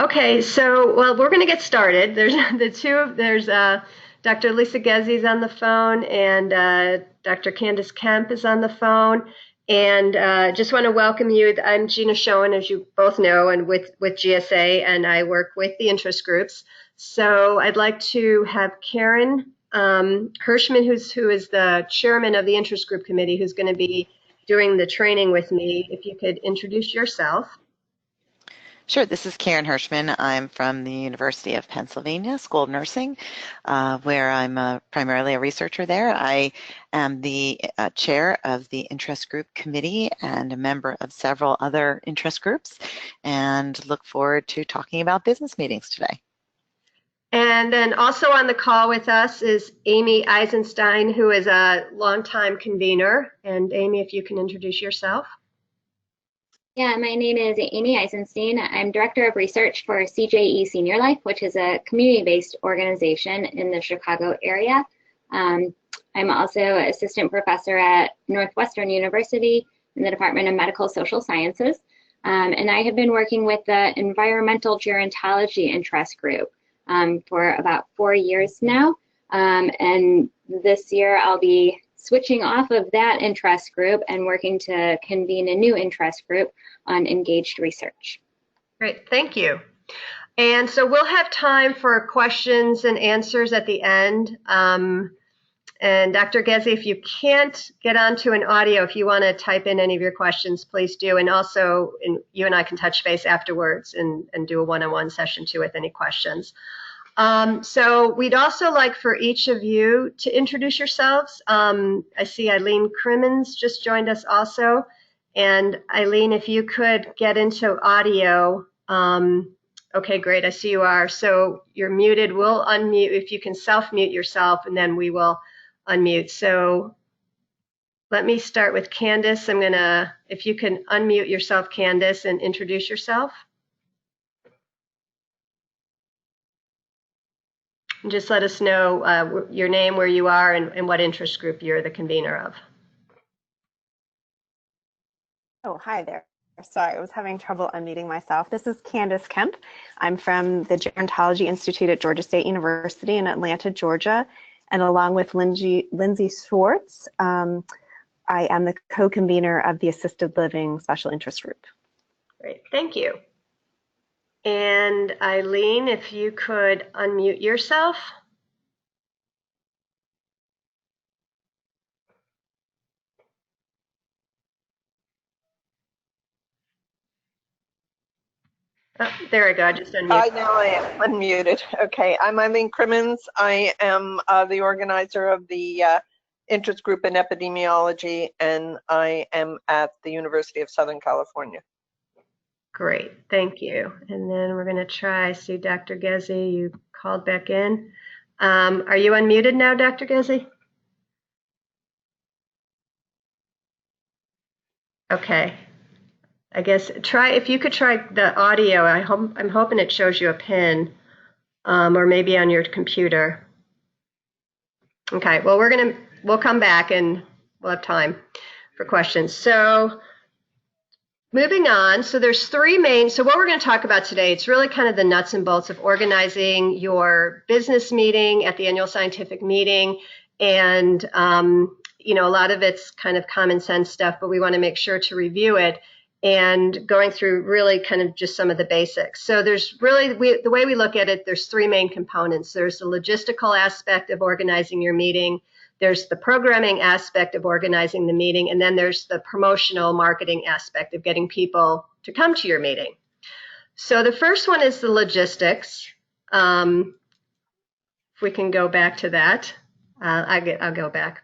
Okay, so well, we're going to get started. There's Dr. Lisa Gezzi's on the phone, and Dr. Candace Kemp is on the phone. And just want to welcome you. I'm Gina Schoen, as you both know, and with GSA, and I work with the interest groups. So I'd like to have Karen Hirschman, who is the chairman of the interest group committee, who's going to be doing the training with me. If you could introduce yourself. Sure, this is Karen Hirschman. I'm from the University of Pennsylvania School of Nursing, where I'm primarily a researcher there. I am the chair of the interest group committee and a member of several other interest groups, and look forward to talking about business meetings today. And then also on the call with us is Amy Eisenstein, who is a longtime convener. And Amy, if you can introduce yourself. Yeah, my name is Amy Eisenstein. I'm Director of Research for CJE Senior Life, which is a community-based organization in the Chicago area. I'm also Assistant Professor at Northwestern University in the Department of Medical Social Sciences. And I have been working with the Environmental Gerontology Interest Group for about 4 years now. And this year I'll be switching off of that interest group and working to convene a new interest group on engaged research. Great, thank you. And so we'll have time for questions and answers at the end. And Dr. Gezzi, if you can't get onto an audio, if you want to type in any of your questions, please do. And also, you and I can touch base afterwards and do a one-on-one session too with any questions. So we'd also like for each of you to introduce yourselves. I see Eileen Crimmins just joined us also. And Eileen, if you could get into audio. Okay, great, I see you are. So you're muted. We'll unmute if you can self-mute yourself, and then we will unmute. So let me start with Candace. If you can unmute yourself, Candace, and introduce yourself. And just let us know your name, where you are, and what interest group you're the convener of. Oh, hi there. Sorry, I was having trouble unmuting myself. This is Candace Kemp. I'm from the Gerontology Institute at Georgia State University in Atlanta, Georgia. And along with Lindsay Schwartz, I am the co-convener of the Assisted Living Special Interest Group. Great, thank you. And Eileen, if you could unmute yourself. Oh, there we go, I just unmuted. Now I am unmuted. Okay, I'm Eileen Crimmins. I am the organizer of the interest group in epidemiology, and I am at the University of Southern California. Great, thank you. And then we're going to try, see Dr. Gezzi, you called back in. Are you unmuted now, Dr. Gezzi? Okay. I guess if you could try the audio. I'm hoping it shows you a pin, or maybe on your computer. Okay, well we'll come back and we'll have time for questions. So moving on, so there's three main, so what we're going to talk about today, it's really kind of the nuts and bolts of organizing your business meeting at the annual scientific meeting. And, you know, a lot of it's kind of common sense stuff, but we want to make sure to review it and going through really kind of just some of the basics. So there's really, the way we look at it, there's three main components. There's the logistical aspect of organizing your meeting. There's the programming aspect of organizing the meeting, and then there's the promotional marketing aspect of getting people to come to your meeting. So the first one is the logistics. If we can go back to that, I'll go back.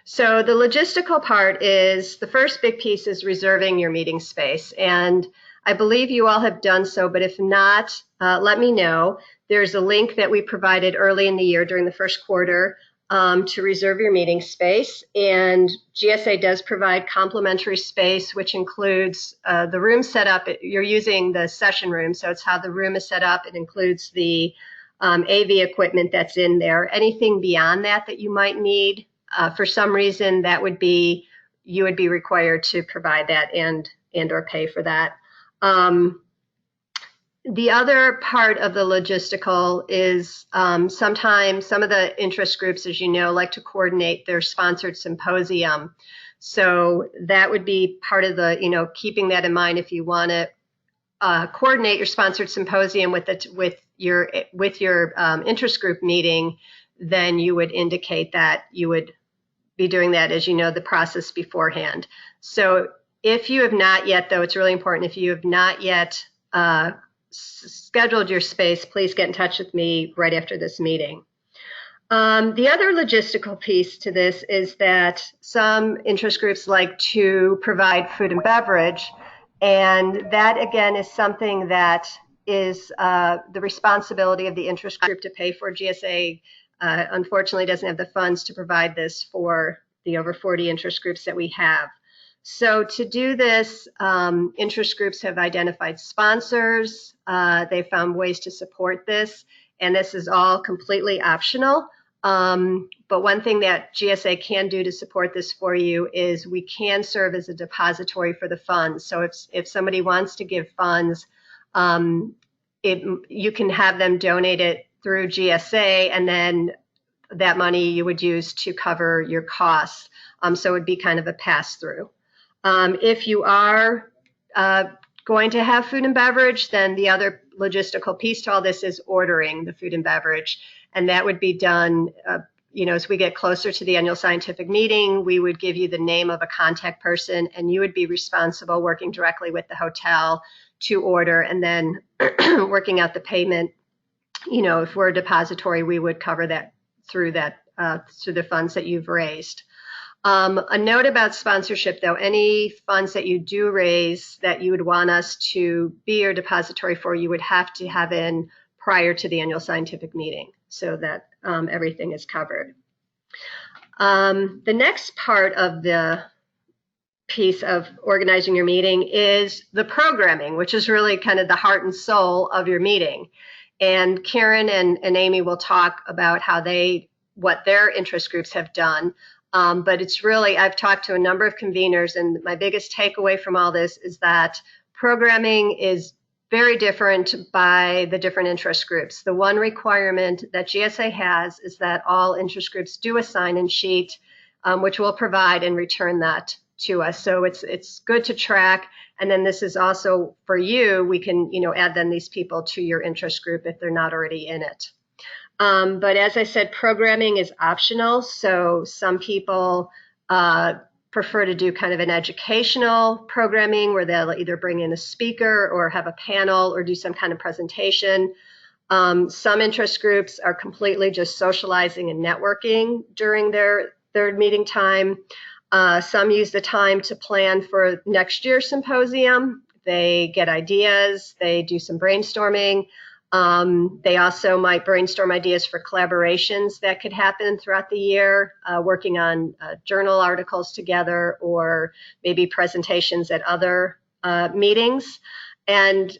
So the logistical part is, the first big piece is reserving your meeting space. And I believe you all have done so, but if not, let me know. There's a link that we provided early in the year during the first quarter to reserve your meeting space. And GSA does provide complimentary space, which includes the room setup. You're using the session room, so it's how the room is set up. It includes the AV equipment that's in there. Anything beyond that that you might need, for some reason, that would be, you would be required to provide that and or pay for that. The other part of the logistical is sometimes some of the interest groups, as you know, like to coordinate their sponsored symposium. So that would be part of the, keeping that in mind if you want to coordinate your sponsored symposium with your interest group meeting, then you would indicate that you would be doing that, as you know, the process beforehand. So if you have not yet, though, it's really important, if you have not yet scheduled your space, please get in touch with me right after this meeting. The other logistical piece to this is that some interest groups like to provide food and beverage, and that again is something that is the responsibility of the interest group to pay for. GSA unfortunately doesn't have the funds to provide this for the over 40 interest groups that we have. So to do this, interest groups have identified sponsors. They found ways to support this, and this is all completely optional. But one thing that GSA can do to support this for you is we can serve as a depository for the funds. So if somebody wants to give funds, you can have them donate it through GSA, and then that money you would use to cover your costs. So it would be kind of a pass-through. If you are going to have food and beverage, then the other logistical piece to all this is ordering the food and beverage. And that would be done, as we get closer to the annual scientific meeting, we would give you the name of a contact person, and you would be responsible working directly with the hotel to order, and then working out the payment. If we're a depository, we would cover that through the funds that you've raised. A note about sponsorship, though, any funds that you do raise that you would want us to be your depository for, you would have to have in prior to the annual scientific meeting so that everything is covered. The next part of the piece of organizing your meeting is the programming, which is really kind of the heart and soul of your meeting. And Karen and Amy will talk about what their interest groups have done. But it's really, I've talked to a number of conveners, and my biggest takeaway from all this is that programming is very different by the different interest groups. The one requirement that GSA has is that all interest groups do a sign-in sheet, which we'll provide and return that to us. So it's good to track. And then this is also for you, we can add then these people to your interest group if they're not already in it. But as I said, programming is optional. So some people prefer to do kind of an educational programming where they'll either bring in a speaker or have a panel or do some kind of presentation. Some interest groups are completely just socializing and networking during their meeting time. Some use the time to plan for next year's symposium. They get ideas, they do some brainstorming. They also might brainstorm ideas for collaborations that could happen throughout the year, working on journal articles together or maybe presentations at other meetings. And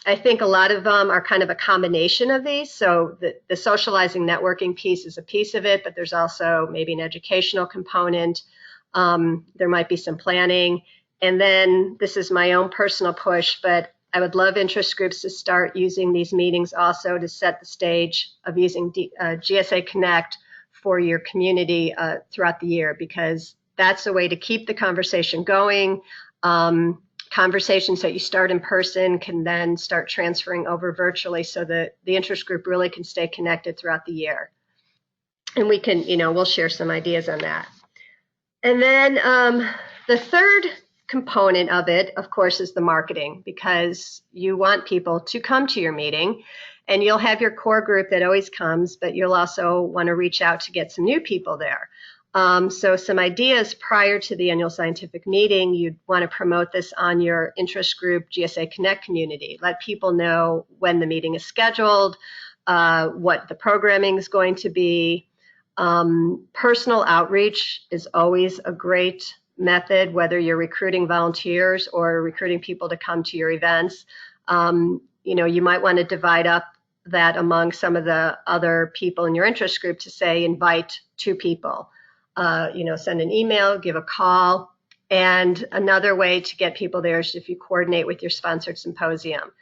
I think a lot of them are kind of a combination of these. So the socializing networking piece is a piece of it, but there's also maybe an educational component. There might be some planning. And then this is my own personal push, but I would love interest groups to start using these meetings also to set the stage of using GSA Connect for your community throughout the year, because that's a way to keep the conversation going. Conversations that you start in person can then start transferring over virtually so that the interest group really can stay connected throughout the year. And we can, we'll share some ideas on that. And then the third component of it, of course, is the marketing, because you want people to come to your meeting, and you'll have your core group that always comes, but you'll also want to reach out to get some new people there. So some ideas prior to the annual scientific meeting, you'd want to promote this on your interest group GSA Connect community. Let people know when the meeting is scheduled, what the programming is going to be. Personal outreach is always a great method, whether you're recruiting volunteers or recruiting people to come to your events. You might want to divide up that among some of the other people in your interest group to say invite 2 people. Send an email, give a call. And another way to get people there is if you coordinate with your sponsored symposium.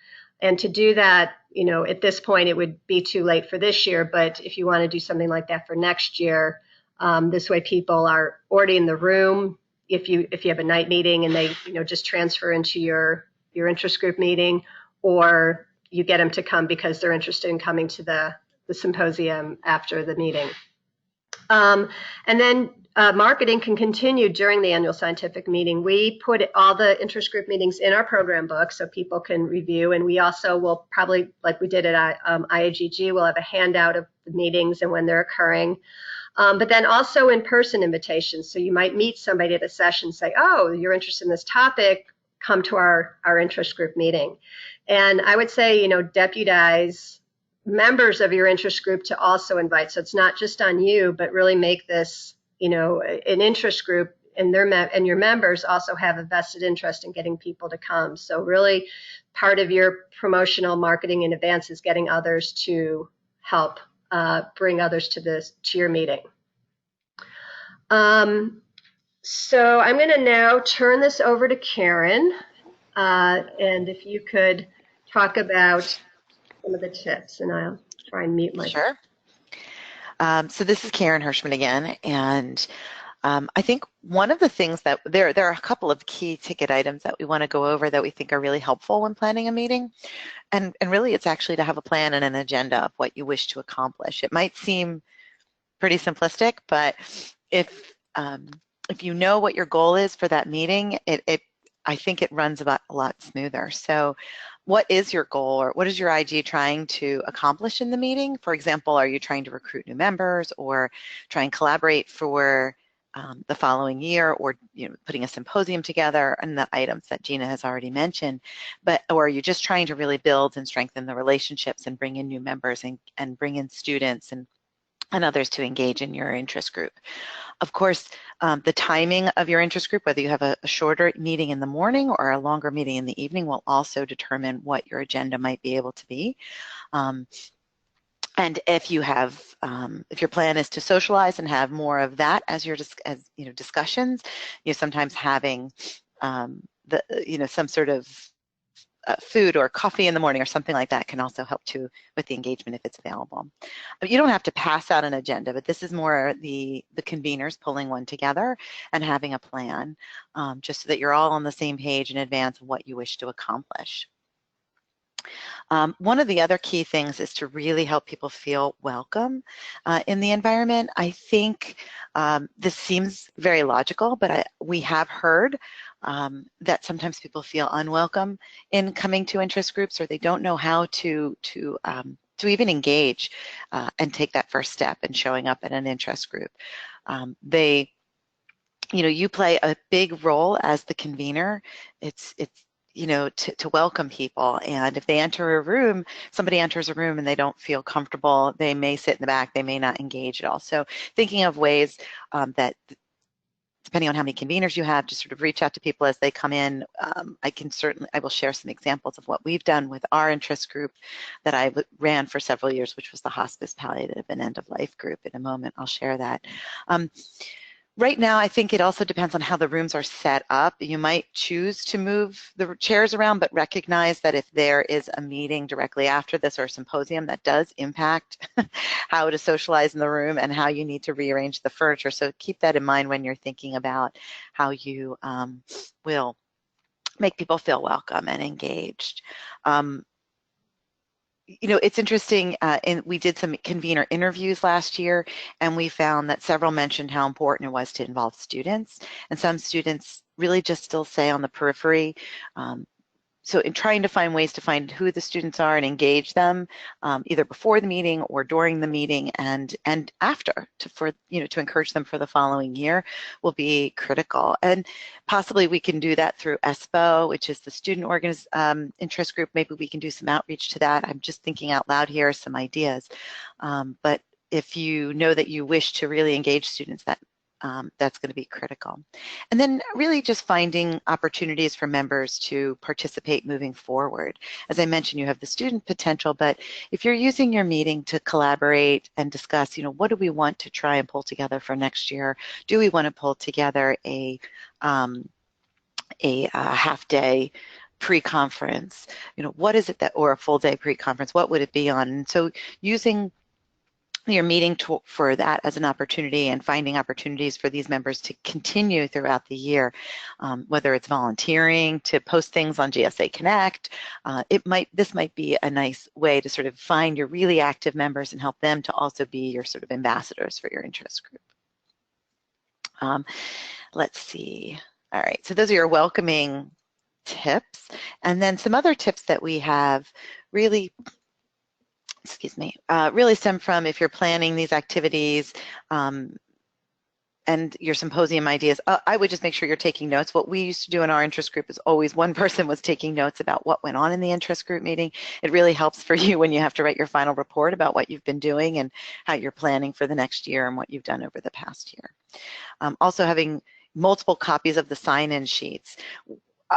And to do that, at this point, it would be too late for this year. But if you want to do something like that for next year, this way people are already in the room. If you have a night meeting and they just transfer into your interest group meeting, or you get them to come because they're interested in coming to the symposium after the meeting. And then marketing can continue during the annual scientific meeting. We put all the interest group meetings in our program book so people can review, and we also will probably, like we did at IAGG, we'll have a handout of the meetings and when they're occurring. But then also in-person invitations. So you might meet somebody at a session, say, oh, you're interested in this topic, come to our interest group meeting. And I would say, deputize members of your interest group to also invite. So it's not just on you, but really make this, an interest group, and your members also have a vested interest in getting people to come. So really part of your promotional marketing in advance is getting others to help bring others to your meeting. So I'm going to now turn this over to Karen, and if you could talk about some of the tips, and I'll try and mute myself. Sure. So this is Karen Hirschman again, and I think one of the things that there are a couple of key ticket items that we want to go over that we think are really helpful when planning a meeting, and really it's actually to have a plan and an agenda of what you wish to accomplish. It might seem pretty simplistic, but if you know what your goal is for that meeting, I think it runs a lot smoother. So what is your goal, or what is your IG trying to accomplish in the meeting? For example, are you trying to recruit new members, or try and collaborate for the following year, or putting a symposium together, and the items that Gina has already mentioned, or are you just trying to really build and strengthen the relationships and bring in new members and bring in students and others to engage in your interest group? Of course, the timing of your interest group, whether you have a shorter meeting in the morning or a longer meeting in the evening, will also determine what your agenda might be able to be. And if you have, if your plan is to socialize and have more of that as your discussions, sometimes having some sort of food or coffee in the morning or something like that can also help too with the engagement if it's available. But you don't have to pass out an agenda, but this is more the conveners pulling one together and having a plan, just so that you're all on the same page in advance of what you wish to accomplish. One of the other key things is to really help people feel welcome in the environment. I think this seems very logical, but we have heard that sometimes people feel unwelcome in coming to interest groups, or they don't know how to even engage and take that first step in showing up at an interest group. You play a big role as the convener. It's to welcome people. And if they enter a room, somebody enters a room and they don't feel comfortable, they may sit in the back, they may not engage at all. So thinking of ways that, depending on how many conveners you have, to sort of reach out to people as they come in. I will share some examples of what we've done with our interest group that I ran for several years, which was the hospice, palliative, and end-of-life group. In a moment, I'll share that. Right now, I think it also depends on how the rooms are set up. You might choose to move the chairs around, but recognize that if there is a meeting directly after this or a symposium, that does impact how to socialize in the room and how you need to rearrange the furniture. So keep that in mind when you're thinking about how you will make people feel welcome and engaged. It's interesting, we did some convener interviews last year, and we found that several mentioned how important it was to involve students, and some students really just still stay on the periphery. So in trying to find ways to find who the students are and engage them, either before the meeting or during the meeting and after, to encourage them for the following year, will be critical. And possibly we can do that through ESPO, which is the student interest group. Maybe we can do some outreach to that. I'm just thinking out loud here, some ideas. But if you know that you wish to really engage students, that's going to be critical. And then really just finding opportunities for members to participate moving forward. As I mentioned, you have the student potential, but if you're using your meeting to collaborate and discuss, what do we want to try and pull together for next year? Do we want to pull together a half-day pre-conference, what is it that, or a full day pre-conference, what would it be on? And so using your meeting for that as an opportunity and finding opportunities for these members to continue throughout the year, whether it's volunteering to post things on GSA Connect, this might be a nice way to sort of find your really active members and help them to also be your sort of ambassadors for your interest group. Let's see. All right, so those are your welcoming tips. And then some other tips that we have really, really stem from if you're planning these activities and your symposium ideas, I would just make sure you're taking notes. What we used to do in our interest group is always one person was taking notes about what went on in the interest group meeting. It really helps for you when you have to write your final report about what you've been doing and how you're planning for the next year and what you've done over the past year. Also having multiple copies of the sign-in sheets.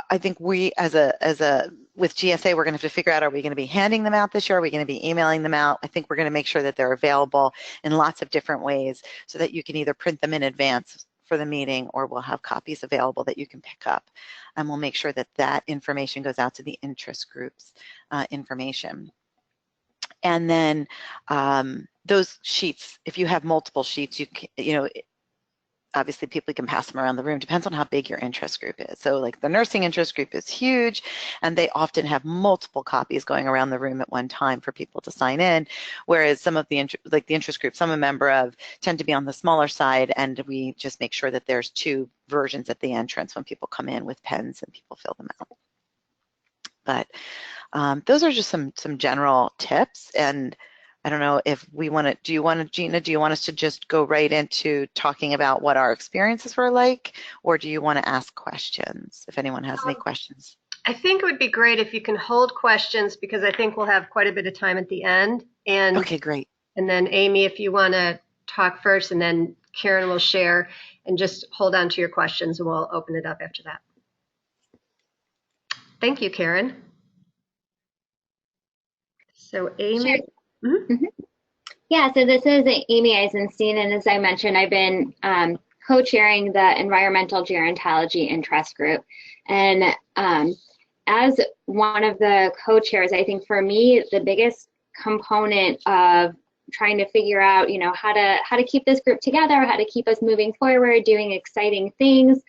I think we, with GSA, we're going to have to figure out, are we going to be handing them out this year? Are we going to be emailing them out? I think we're going to make sure that they're available in lots of different ways so that you can either print them in advance for the meeting or we'll have copies available that you can pick up. And we'll make sure that that information goes out to the interest groups information. And then those sheets, if you have multiple sheets, obviously people can pass them around the room, depends on how big your interest group is. So like the nursing interest group is huge and they often have multiple copies going around the room at one time for people to sign in, whereas some of the interest groups I'm a member of tend to be on the smaller side, and we just make sure that there's 2 versions at the entrance when people come in with pens and people fill them out. But those are just some general tips. And I don't know if we want to, Gina, do you want us to just go right into talking about what our experiences were like, or do you want to ask questions, if anyone has any questions? I think it would be great if you can hold questions, because I think we'll have quite a bit of time at the end. And okay, great. And then Amy, if you want to talk first, and then Karen will share, and just hold on to your questions and we'll open it up after that. Thank you, Karen. So Amy. Sure. Mm-hmm. Yeah, so this is Amy Eisenstein, and as I mentioned, I've been co-chairing the Environmental Gerontology Interest Group. And as one of the co-chairs, I think for me, the biggest component of trying to figure out, how to keep this group together, how to keep us moving forward, doing exciting things,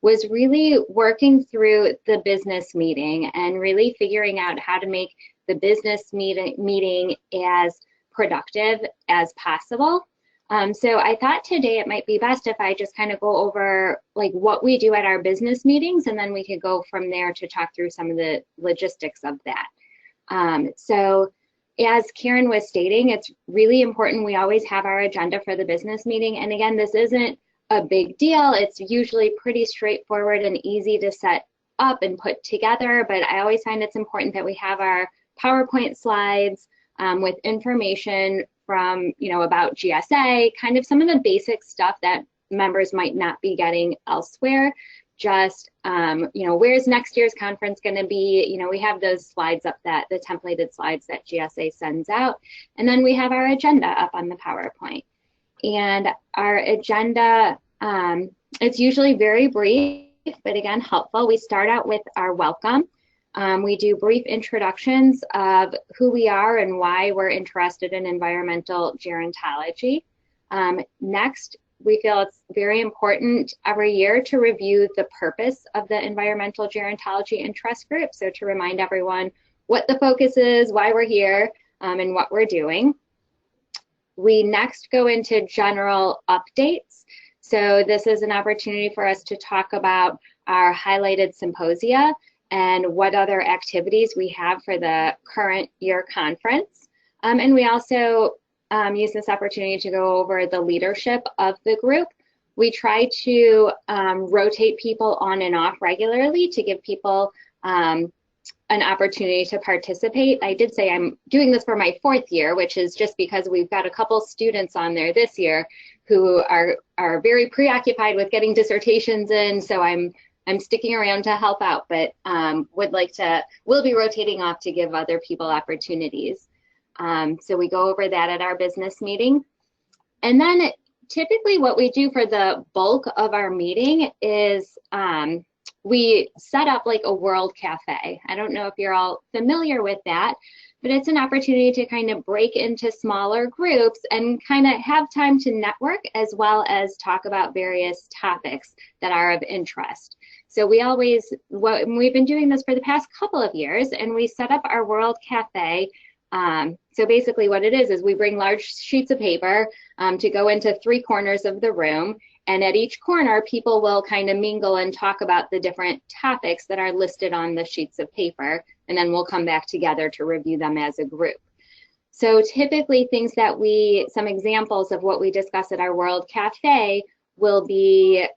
was really working through the business meeting and really figuring out how to make the business meeting as productive as possible. So I thought today it might be best if I just kind of go over like what we do at our business meetings, and then we could go from there to talk through some of the logistics of that. So as Karen was stating, it's really important we always have our agenda for the business meeting. And again, this isn't a big deal. It's usually pretty straightforward and easy to set up and put together, but I always find it's important that we have our PowerPoint slides with information from, about GSA, kind of some of the basic stuff that members might not be getting elsewhere. Just, where's next year's conference going to be? We have those slides up, the templated slides that GSA sends out. And then we have our agenda up on the PowerPoint. And our agenda, it's usually very brief, but again, helpful. We start out with our welcome. We do brief introductions of who we are and why we're interested in environmental gerontology. Next, we feel it's very important every year to review the purpose of the Environmental Gerontology Interest Group. So to remind everyone what the focus is, why we're here, and what we're doing. We next go into general updates. So this is an opportunity for us to talk about our highlighted symposia and what other activities we have for the current year conference. And we also use this opportunity to go over the leadership of the group. We try to rotate people on and off regularly to give people an opportunity to participate. I did say I'm doing this for my 4th year, which is just because we've got a couple students on there this year who are very preoccupied with getting dissertations in, so I'm sticking around to help out, but we'll be rotating off to give other people opportunities. So we go over that at our business meeting. And then typically what we do for the bulk of our meeting is we set up like a World Cafe. I don't know if you're all familiar with that, but it's an opportunity to kind of break into smaller groups and kind of have time to network as well as talk about various topics that are of interest. So we've been doing this for the past couple of years, and we set up our World Cafe. So basically what it is we bring large sheets of paper to go into 3 corners of the room. And at each corner, people will kind of mingle and talk about the different topics that are listed on the sheets of paper. And then we'll come back together to review them as a group. So typically some examples of what we discuss at our World Cafe will be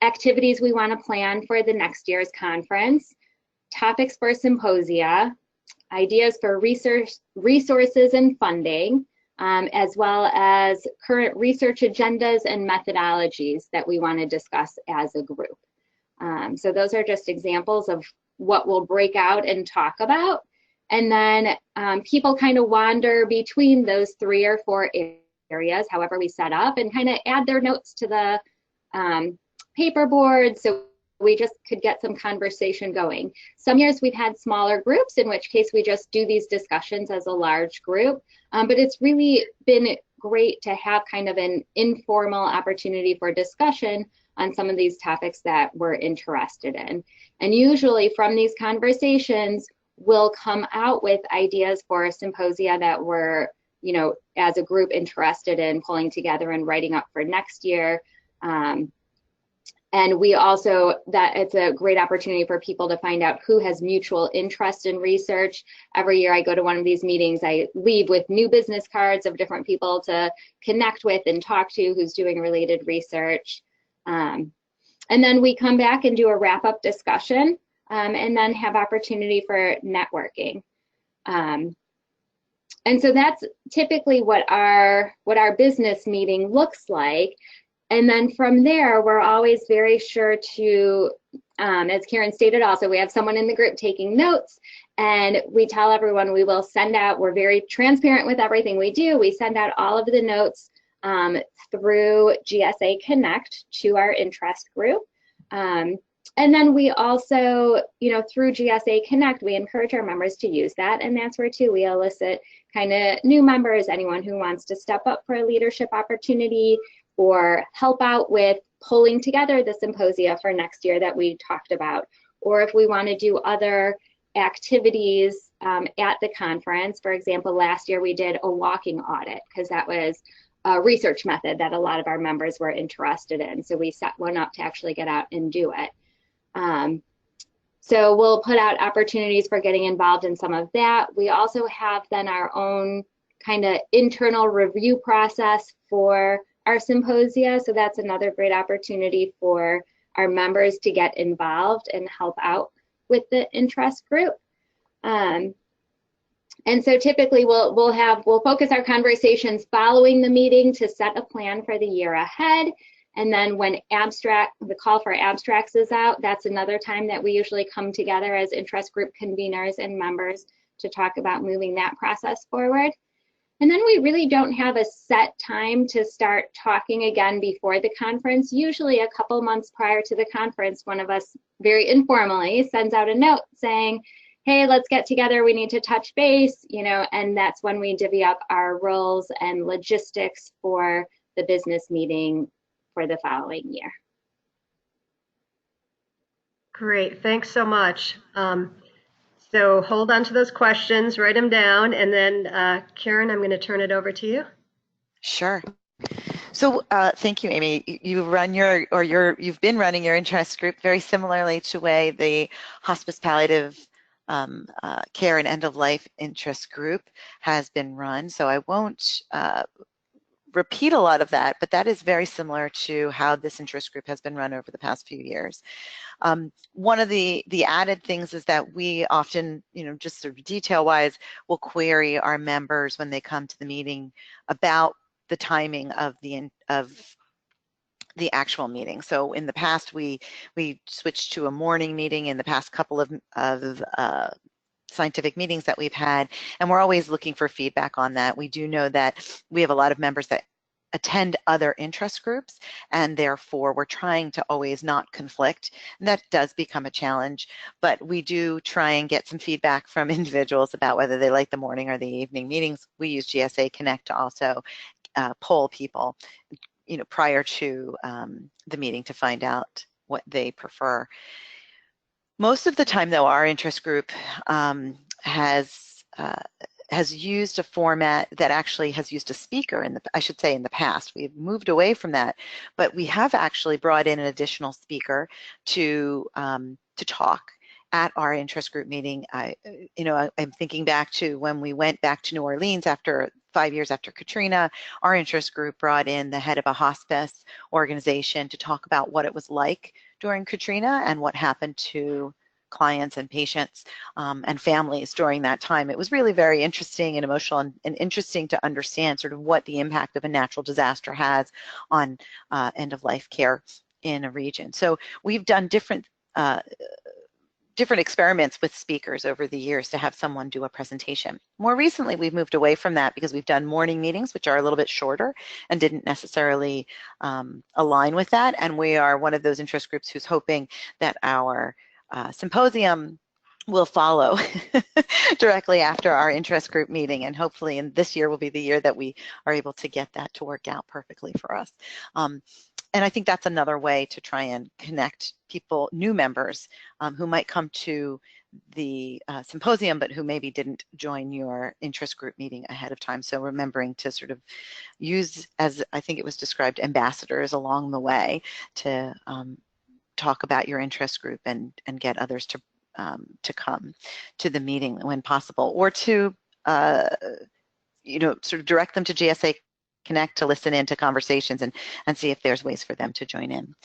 activities we want to plan for the next year's conference, topics for symposia, ideas for resources and funding, as well as current research agendas and methodologies that we want to discuss as a group. So those are just examples of what we'll break out and talk about. And then people kind of wander between those 3 or 4 areas, however we set up, and kind of add their notes to the paper board, so we just could get some conversation going. Some years we've had smaller groups, in which case we just do these discussions as a large group. But it's really been great to have kind of an informal opportunity for discussion on some of these topics that we're interested in. And usually from these conversations, we'll come out with ideas for a symposia that we're, as a group interested in pulling together and writing up for next year. And we also, that it's a great opportunity for people to find out who has mutual interest in research. Every year I go to one of these meetings, I leave with new business cards of different people to connect with and talk to who's doing related research. And then we come back and do a wrap-up discussion, and then have opportunity for networking. And so that's typically what our business meeting looks like. And then from there, we're always very sure to, as Karen stated also, we have someone in the group taking notes, and we tell everyone we will send out, we're very transparent with everything we do. We send out all of the notes through GSA Connect to our interest group. And then we also, through GSA Connect, we encourage our members to use that. And that's where too, we elicit kind of new members, anyone who wants to step up for a leadership opportunity or help out with pulling together the symposia for next year that we talked about. Or if we want to do other activities at the conference. For example, last year we did a walking audit because that was a research method that a lot of our members were interested in. So we set one up to actually get out and do it. So we'll put out opportunities for getting involved in some of that. We also have then our own kind of internal review process for our symposia. So that's another great opportunity for our members to get involved and help out with the interest group. And so typically we'll focus our conversations following the meeting to set a plan for the year ahead. And then when the call for abstracts is out, that's another time that we usually come together as interest group conveners and members to talk about moving that process forward. And then we really don't have a set time to start talking again before the conference. Usually a couple months prior to the conference, one of us very informally sends out a note saying, hey, let's get together, we need to touch base, and that's when we divvy up our roles and logistics for the business meeting for the following year. Great, thanks so much. So hold on to those questions, write them down, and then Karen, I'm going to turn it over to you. Sure. So thank you, Amy. You've been running your interest group very similarly to the way the hospice palliative care and end-of-life interest group has been run. So I won't repeat a lot of that, but that is very similar to how this interest group has been run over the past few years. One of the added things is that we often, just sort of detail-wise, will query our members when they come to the meeting about the timing of the actual meeting. So in the past, we switched to a morning meeting in the past couple of scientific meetings that we've had, and we're always looking for feedback on that. We do know that we have a lot of members that attend other interest groups, and therefore we're trying to always not conflict. And that does become a challenge, but we do try and get some feedback from individuals about whether they like the morning or the evening meetings. We use GSA Connect to also poll people, prior to the meeting to find out what they prefer. Most of the time, though, our interest group has used a format that actually has used a speaker in the past. We've moved away from that, but we have actually brought in an additional speaker to talk at our interest group meeting. I'm thinking back to when we went back to New Orleans after 5 years after Katrina. Our interest group brought in the head of a hospice organization to talk about what it was like during Katrina and what happened to clients and patients and families during that time. It was really very interesting and emotional, and interesting to understand sort of what the impact of a natural disaster has on end-of-life care in a region. So we've done different experiments with speakers over the years to have someone do a presentation. More recently, we've moved away from that because we've done morning meetings, which are a little bit shorter and didn't necessarily align with that. And we are one of those interest groups who's hoping that our symposium will follow directly after our interest group meeting, and hopefully this year will be the year that we are able to get that to work out perfectly for us. And I think that's another way to try and connect people, new members who might come to the symposium but who maybe didn't join your interest group meeting ahead of time. So remembering to sort of use, as I think it was described, ambassadors along the way to talk about your interest group and get others to come to the meeting when possible, or to sort of direct them to GSA Connect to listen into conversations and see if there's ways for them to join in.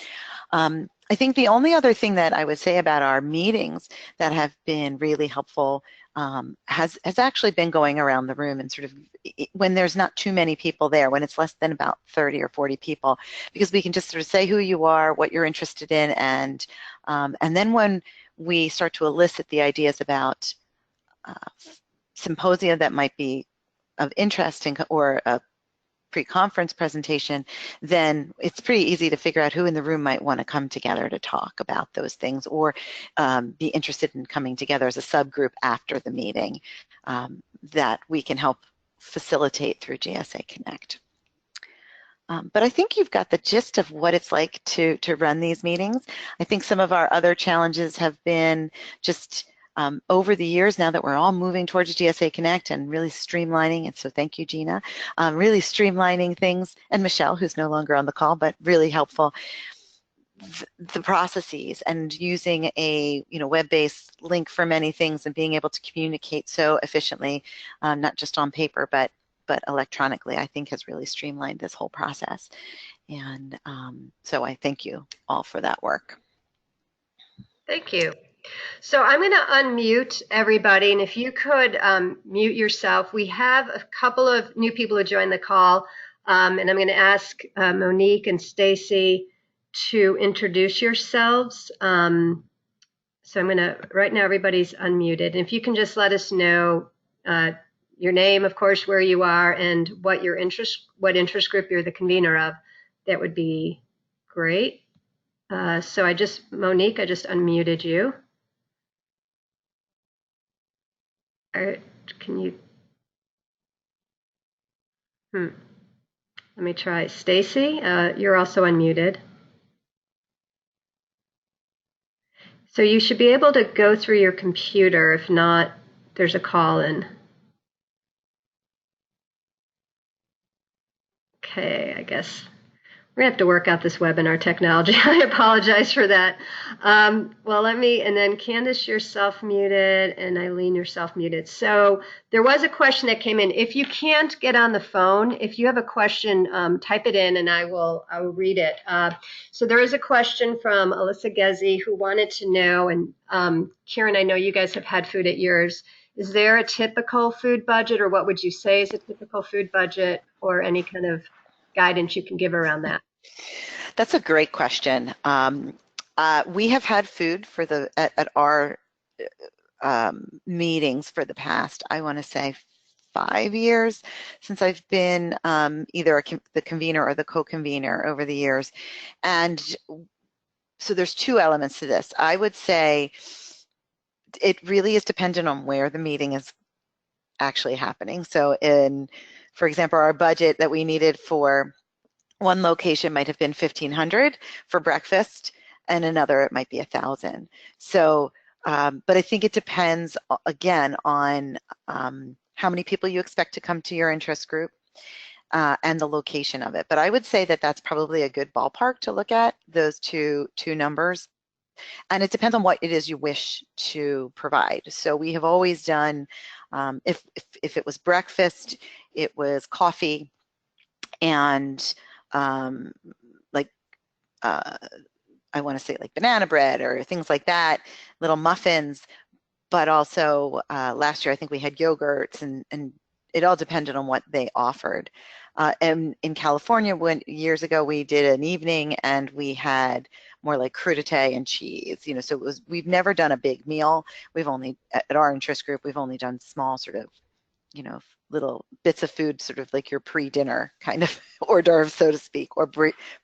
I think the only other thing that I would say about our meetings that have been really helpful has actually been going around the room and sort of when there's not too many people there, when it's less than about 30 or 40 people, because we can just sort of say who you are, what you're interested in, and then when we start to elicit the ideas about symposia that might be of interest or a pre-conference presentation, then it's pretty easy to figure out who in the room might want to come together to talk about those things, or be interested in coming together as a subgroup after the meeting that we can help facilitate through GSA Connect. But I think you've got the gist of what it's like to run these meetings. I think some of our other challenges have been just over the years, now that we're all moving towards GSA Connect and really streamlining, and so thank you, Gina, really streamlining things, and Michelle, who's no longer on the call, but really helpful, the processes, and using a web-based link for many things and being able to communicate so efficiently, not just on paper, but electronically, I think has really streamlined this whole process. And so I thank you all for that work. Thank you. So I'm going to unmute everybody, and if you could mute yourself. We have a couple of new people who joined the call, and I'm going to ask Monique and Stacy to introduce yourselves. So I'm going to, right now everybody's unmuted, and if you can just let us know your name, of course, where you are, and what what interest group you're the convener of, that would be great. So Monique, I just unmuted you. All right, can you? Let me try. Stacy, you're also unmuted. So you should be able to go through your computer. If not, there's a call in. Okay, I guess we're gonna have to work out this webinar technology. I apologize for that. Well, and then Candace, you're self-muted, and Eileen, you're self-muted. So there was a question that came in. If you can't get on the phone, if you have a question, type it in and I will read it. So there is a question from Alyssa Gezi who wanted to know, and Karen, I know you guys have had food at yours. Is there a typical food budget, or what would you say is a typical food budget, or any kind of guidance you can give around that? That's a great question. We have had food at our meetings for the past, I want to say, 5 years since I've been either the convener or the co-convener over the years. And so there's two elements to this. I would say it really is dependent on where the meeting is actually happening. So for example, our budget that we needed for one location might have been $1,500 for breakfast, and another it might be $1,000. So, but I think it depends again on how many people you expect to come to your interest group and the location of it. But I would say that that's probably a good ballpark to look at, those two numbers. And it depends on what it is you wish to provide. So we have always done, if it was breakfast, it was coffee and like, I want to say like banana bread or things like that, little muffins, but also last year I think we had yogurts and it all depended on what they offered. And in California, years ago, we did an evening and we had more like crudité and cheese, so we've never done a big meal. We've only, at our interest group, we've only done small sort of, little bits of food, sort of like your pre-dinner kind of hors d'oeuvre, so to speak, or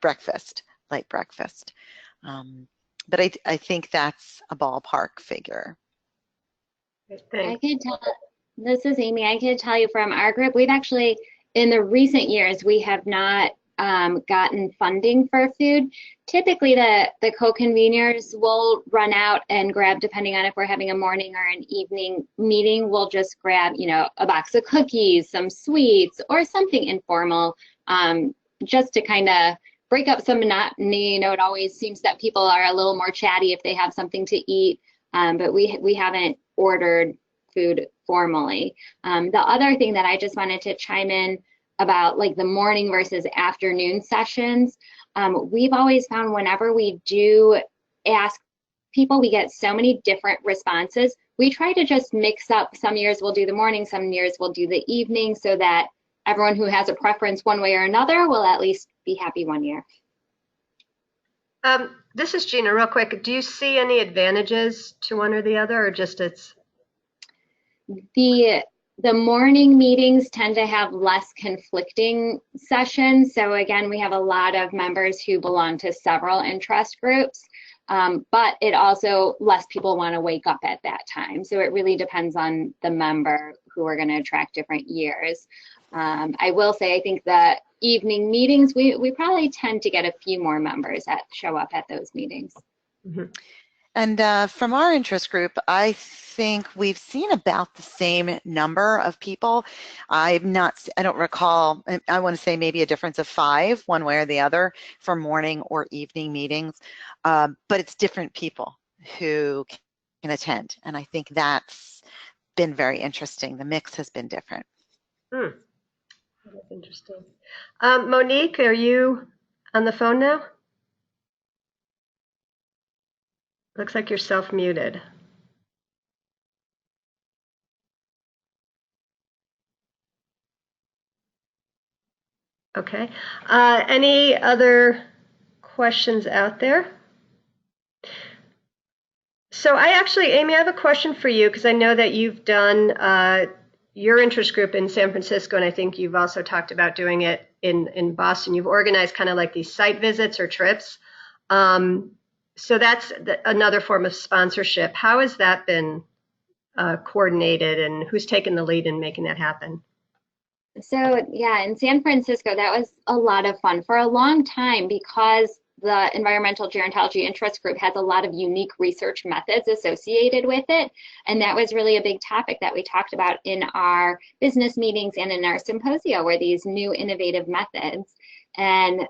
breakfast, light breakfast. But I think that's a ballpark figure. I could tell, this is Amy, I could tell you from our group, we've actually, in the recent years, we have not gotten funding for food. Typically, the co-conveners will run out and grab, depending on if we're having a morning or an evening meeting, we'll just grab, a box of cookies, some sweets, or something informal, just to kind of break up some monotony. It always seems that people are a little more chatty if they have something to eat, but we haven't ordered food formally. The other thing that I just wanted to chime in about, like the morning versus afternoon sessions, we've always found whenever we do ask people, we get so many different responses. We try to just mix up. Some years we'll do the morning, some years we'll do the evening, so that everyone who has a preference one way or another will at least be happy one year. This is Gina, real quick. Do you see any advantages to one or the other, or just it's? The morning meetings tend to have less conflicting sessions. So again, we have a lot of members who belong to several interest groups, but it also, less people want to wake up at that time. So it really depends on the member who we're going to attract different years. I will say, I think the evening meetings, we probably tend to get a few more members that show up at those meetings. Mm-hmm. And from our interest group, I think we've seen about the same number of people. I don't recall, I want to say maybe a difference of 5, one way or the other, for morning or evening meetings, but it's different people who can attend. And I think that's been very interesting. The mix has been different. That's interesting. Monique, are you on the phone now? Looks like you're self-muted. Okay. Any other questions out there? So Amy, I have a question for you, because I know that you've done your interest group in San Francisco, and I think you've also talked about doing it in Boston. You've organized kind of like these site visits or trips. So that's another form of sponsorship. How has that been coordinated, and who's taken the lead in making that happen? So yeah, in San Francisco, that was a lot of fun. For a long time, because the Environmental Gerontology Interest Group has a lot of unique research methods associated with it, and that was really a big topic that we talked about in our business meetings and in our symposia, were these new innovative methods. And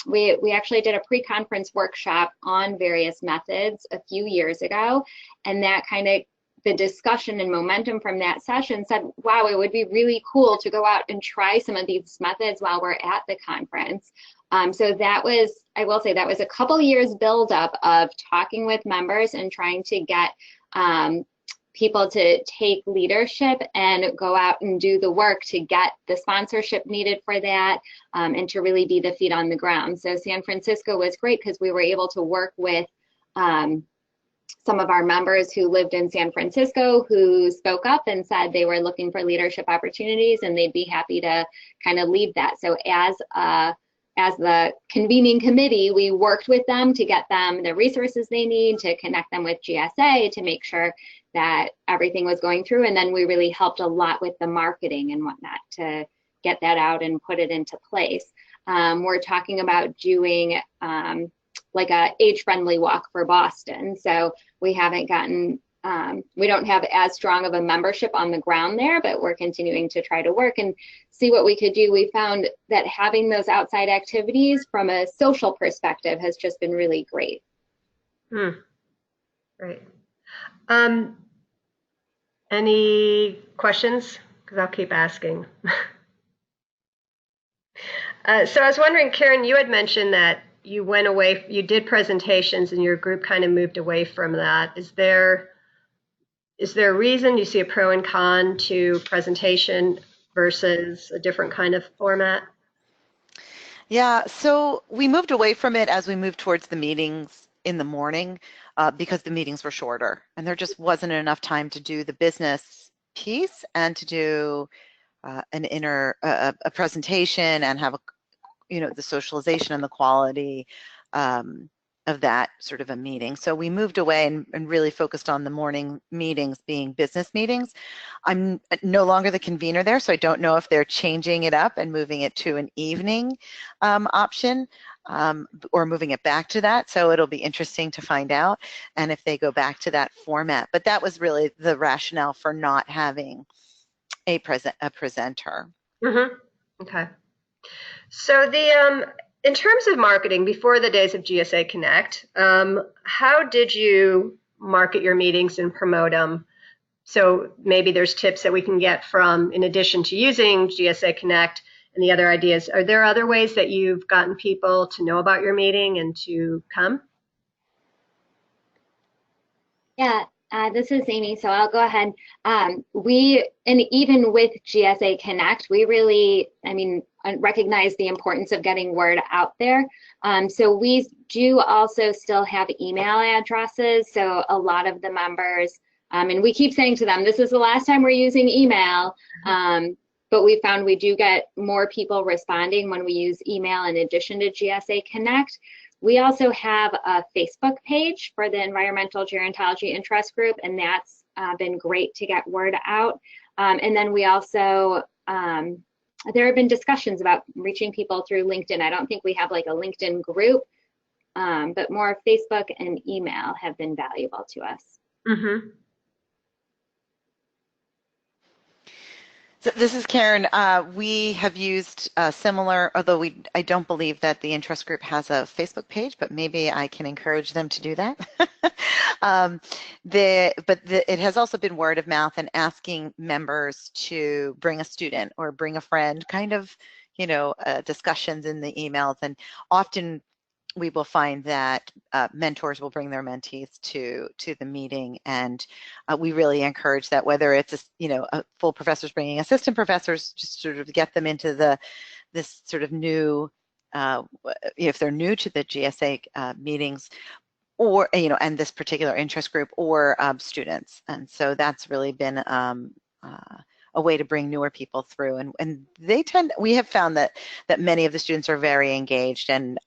we actually did a pre-conference workshop on various methods a few years ago, and that kind of, the discussion and momentum from that session said, wow, it would be really cool to go out and try some of these methods while we're at the conference. So that was, I will say, that was a couple years buildup of talking with members and trying to get people to take leadership and go out and do the work to get the sponsorship needed for that, and to really be the feet on the ground. So San Francisco was great because we were able to work with some of our members who lived in San Francisco who spoke up and said they were looking for leadership opportunities and they'd be happy to kind of lead that. So as the convening committee, we worked with them to get them the resources they need, to connect them with GSA, to make sure that everything was going through. And then we really helped a lot with the marketing and whatnot to get that out and put it into place. We're talking about doing like a age-friendly walk for Boston. So we haven't gotten, we don't have as strong of a membership on the ground there, but we're continuing to try to work and see what we could do. We found that having those outside activities from a social perspective has just been really great. Great. Any questions? Because I'll keep asking. So I was wondering, Karen, you had mentioned that you went away, you did presentations and your group kind of moved away from that. Is there a reason you see a pro and con to presentation versus a different kind of format? Yeah, so we moved away from it as we moved towards the meetings in the morning because the meetings were shorter and there just wasn't enough time to do the business piece and to do a presentation and have the socialization and the quality of that sort of a meeting. So we moved away and really focused on the morning meetings being business meetings. I'm no longer the convener there, so I don't know if they're changing it up and moving it to an evening option or moving it back to that. So it'll be interesting to find out and if they go back to that format. But that was really the rationale for not having a presenter. Mm-hmm. Okay. So in terms of marketing, before the days of GSA Connect, how did you market your meetings and promote them? So maybe there's tips that we can get from, in addition to using GSA Connect and the other ideas, are there other ways that you've gotten people to know about your meeting and to come? Yeah, this is Amy, so I'll go ahead. And even with GSA Connect, we really, recognize the importance of getting word out there. So we do also still have email addresses. So a lot of the members, and we keep saying to them, this is the last time we're using email, but we found we do get more people responding when we use email in addition to GSA Connect. We also have a Facebook page for the Environmental Gerontology Interest Group, and that's been great to get word out. And then we also, there have been discussions about reaching people through LinkedIn. I don't think we have like a LinkedIn group, but more Facebook and email have been valuable to us. Mm-hmm. So this is Karen. We have used similar, although I don't believe that the interest group has a Facebook page, but maybe I can encourage them to do that. It has also been word of mouth and asking members to bring a student or bring a friend, kind of, discussions in the emails. And often we will find that mentors will bring their mentees to the meeting, and we really encourage that, whether it's a full professors bringing assistant professors, just sort of get them into this sort of new, if they're new to the GSA meetings, or and this particular interest group, or students. And so that's really been a way to bring newer people through, and we have found that many of the students are very engaged and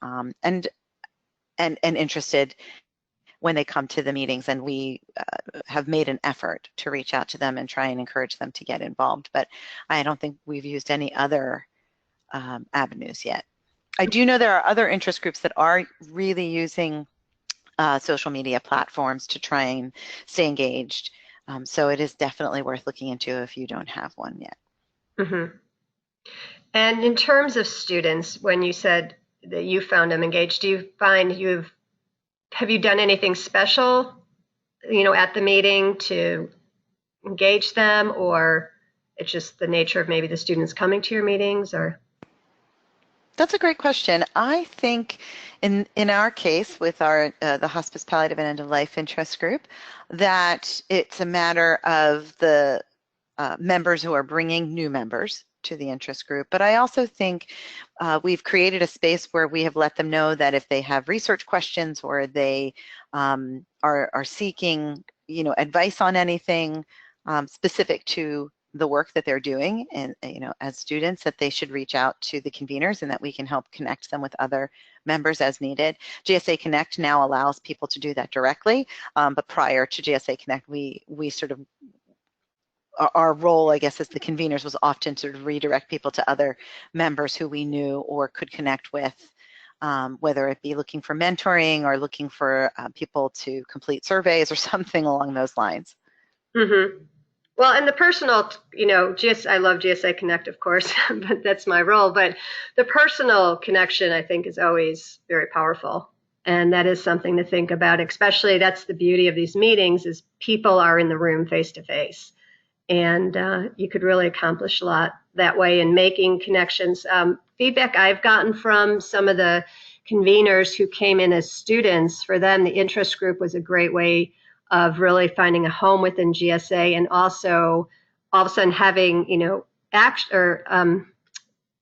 interested when they come to the meetings, and we have made an effort to reach out to them and try and encourage them to get involved. But I don't think we've used any other avenues yet. I do know there are other interest groups that are really using social media platforms to try and stay engaged. So it is definitely worth looking into if you don't have one yet. Mm-hmm. And in terms of students, when you said that you found them engaged, do you find have you done anything special, at the meeting to engage them, or it's just the nature of maybe the students coming to your meetings, or? That's a great question. I think in our case with our the Hospice Palliative and End of Life Interest Group, that it's a matter of the members who are bringing new members to the interest group. But I also think we've created a space where we have let them know that if they have research questions or they are seeking, advice on anything specific to the work that they're doing, and as students, that they should reach out to the conveners and that we can help connect them with other members as needed. GSA Connect now allows people to do that directly, but prior to GSA Connect, we sort of, our role, I guess, as the conveners was often to redirect people to other members who we knew or could connect with, whether it be looking for mentoring or looking for people to complete surveys or something along those lines. Mm-hmm. Well, and the personal, I love GSA Connect, of course, but that's my role. But the personal connection, I think, is always very powerful. And that is something to think about, especially that's the beauty of these meetings is people are in the room face to face. And you could really accomplish a lot that way in making connections. Feedback I've gotten from some of the conveners who came in as students, for them, the interest group was a great way of really finding a home within GSA, and also all of a sudden having,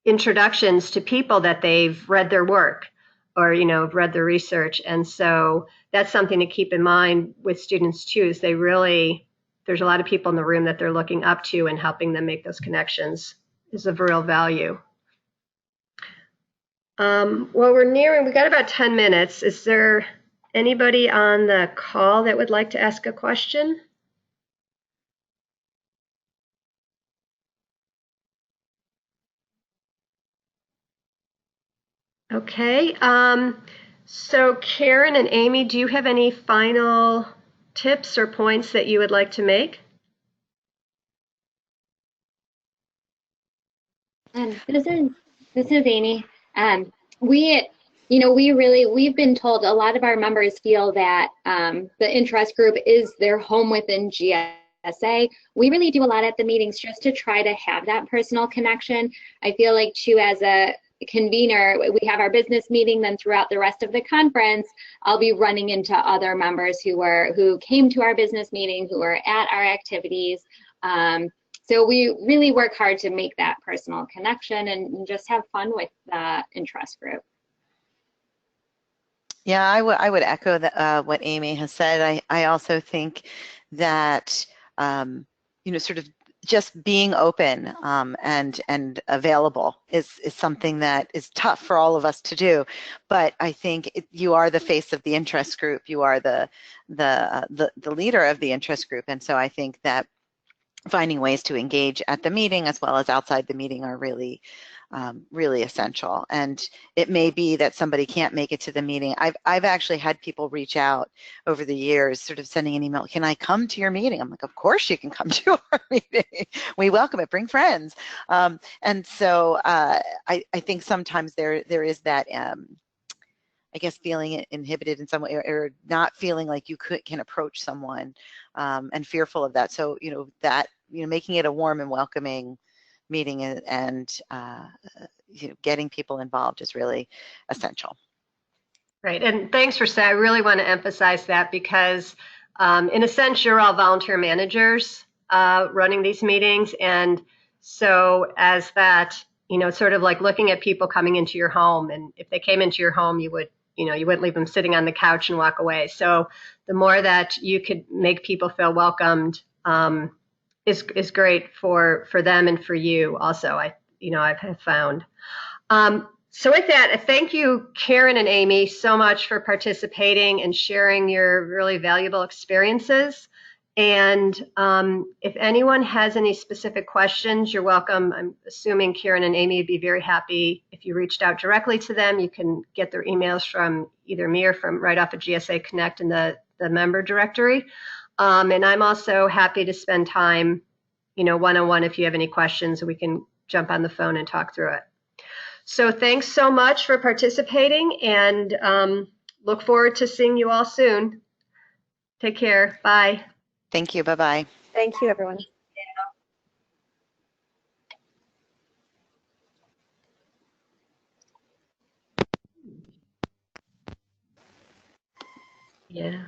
introductions to people that they've read their work or, read their research. And so that's something to keep in mind with students too, is there's a lot of people in the room that they're looking up to, and helping them make those connections is of real value. Well, we got about 10 minutes. Is there anybody on the call that would like to ask a question? Okay. So Karen and Amy, do you have any final tips or points that you would like to make? This is Amy. We've been told, a lot of our members feel that the interest group is their home within GSA. We really do a lot at the meetings just to try to have that personal connection. I feel like too, as a convener, we have our business meeting, then throughout the rest of the conference, I'll be running into other members who came to our business meeting, who are at our activities. So we really work hard to make that personal connection and just have fun with the interest group. Yeah, I would echo what Amy has said. I also think that sort of just being open and available is something that is tough for all of us to do. But I think you are the face of the interest group. You are the leader of the interest group, and so I think that finding ways to engage at the meeting as well as outside the meeting are really essential. And it may be that somebody can't make it to the meeting. I've actually had people reach out over the years, sort of sending an email, can I come to your meeting? I'm like, of course you can come to our meeting. We welcome it, bring friends. And so I think sometimes there is that I guess feeling inhibited in some way, or not feeling like you can approach someone, and fearful of that. So making it a warm and welcoming meeting and getting people involved is really essential. Right, and thanks for saying. I really want to emphasize that, because in a sense, you're all volunteer managers running these meetings, and so as that, sort of like looking at people coming into your home, and if they came into your home, you wouldn't leave them sitting on the couch and walk away. So the more that you could make people feel welcomed is great for them and for you also. I've found. So with that, thank you, Karen and Amy, so much for participating and sharing your really valuable experiences. And if anyone has any specific questions, you're welcome. I'm assuming Karen and Amy would be very happy if you reached out directly to them. You can get their emails from either me or from right off of GSA Connect in the member directory. And I'm also happy to spend time, one-on-one if you have any questions, we can jump on the phone and talk through it. So thanks so much for participating, and look forward to seeing you all soon. Take care. Bye. Thank you. Bye-bye. Thank you, everyone. Yeah.